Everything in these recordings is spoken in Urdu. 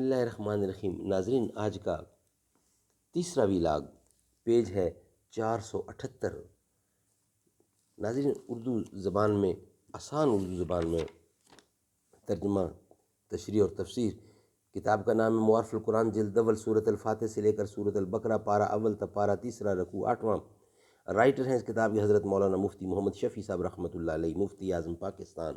اللہ الرحمن الرحیم۔ ناظرین، آج کا تیسرا ویلاگ پیج ہے 478۔ ناظرین، اردو زبان میں، آسان اردو زبان میں ترجمہ، تشریح اور تفسیر کتاب کا نام ہے معارف القرآن، جلد اول، سورۃ الفاتح سے لے کر سورۃ البقرہ، پارہ اول تا پارہ تیسرا، رکوع 8واں۔ رائٹر ہیں اس کتاب کے حضرت مولانا مفتی محمد شفیع صاحب رحمۃ اللہ علیہ، مفتی اعظم پاکستان۔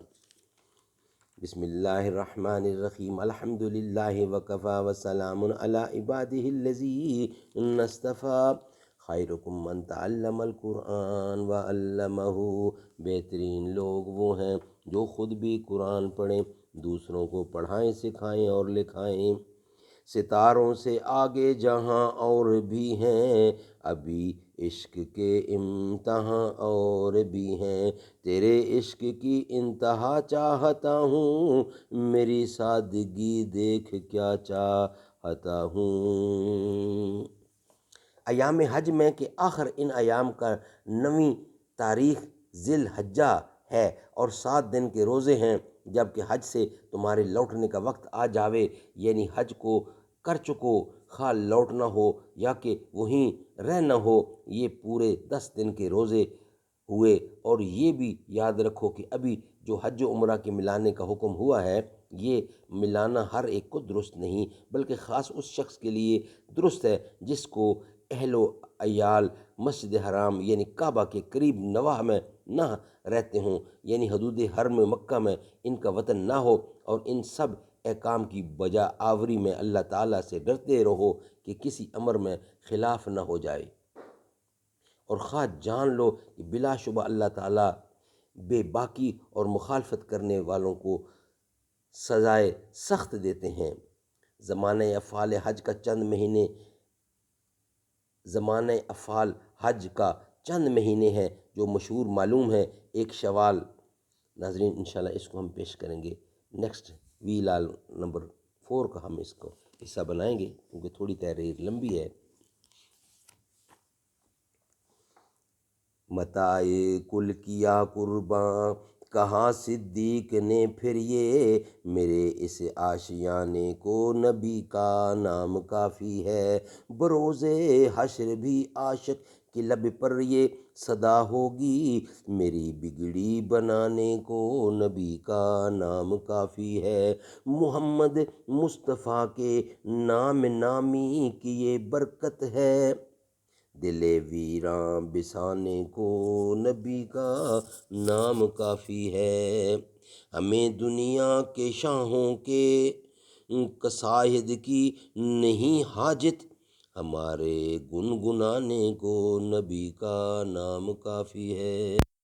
بسم اللہ الرحمن الرحیم۔ الحمد للہ وکفی وسلام علی عبادہ الذین اصطفی، خیرکم من تعلم القرآن وعلمہ۔ بہترین لوگ وہ ہیں جو خود بھی قرآن پڑھیں، دوسروں کو پڑھائیں، سکھائیں اور لکھائیں۔ ستاروں سے آگے جہاں اور بھی ہیں، ابھی عشق کے امتحاں اور بھی ہیں۔ تیرے عشق کی انتہا چاہتا ہوں، میری سادگی دیکھ کیا چاہتا ہوں۔ ایام حج میں کہ آخر ان ایام کا 9ویں تاریخ ذی الحجہ ہے اور 7 دن کے روزے ہیں، جب کہ حج سے تمہارے لوٹنے کا وقت آ جاوے، یعنی حج کو کر چکو، خواہ لوٹنا ہو یا کہ وہیں رہنا ہو۔ یہ پورے 10 دن کے روزے ہوئے، اور یہ بھی یاد رکھو کہ ابھی جو حج و عمرہ کے ملانے کا حکم ہوا ہے، یہ ملانا ہر ایک کو درست نہیں، بلکہ خاص اس شخص کے لیے درست ہے جس کو اہل و عیال مسجد حرام یعنی کعبہ کے قریب نواح میں نہ رہتے ہوں، یعنی حدود حرم مکہ میں ان کا وطن نہ ہو، اور ان سب احکام کی بجا آوری میں اللہ تعالیٰ سے ڈرتے رہو کہ کسی امر میں خلاف نہ ہو جائے، اور خواہ جان لو کہ بلا شبہ اللہ تعالیٰ بے باکی اور مخالفت کرنے والوں کو سزائے سخت دیتے ہیں۔ زمانہ افعال حج کا چند مہینے ہیں جو مشہور معلوم ہیں۔ 1 شوال۔ ناظرین، انشاءاللہ اس کو ہم پیش کریں گے نیکسٹ ویلال نمبر 4 کا، ہم اس کو حصہ بنائیں گے کیونکہ تھوڑی تحریر لمبی ہے۔ متاع کل کیا قرباں، کہاں صدیق نے پھر یہ، میرے اس آشیانے کو نبی کا نام کافی ہے۔ بروز حشر بھی عاشق کے لب پر یہ صدا ہوگی، میری بگڑی بنانے کو نبی کا نام کافی ہے۔ محمد مصطفیٰ کے نام نامی کی یہ برکت ہے، دل ویراں بسانے کو نبی کا نام کافی ہے۔ ہمیں دنیا کے شاہوں کے قصائد کی نہیں حاجت، ہمارے گنگنانے کو نبی کا نام کافی ہے۔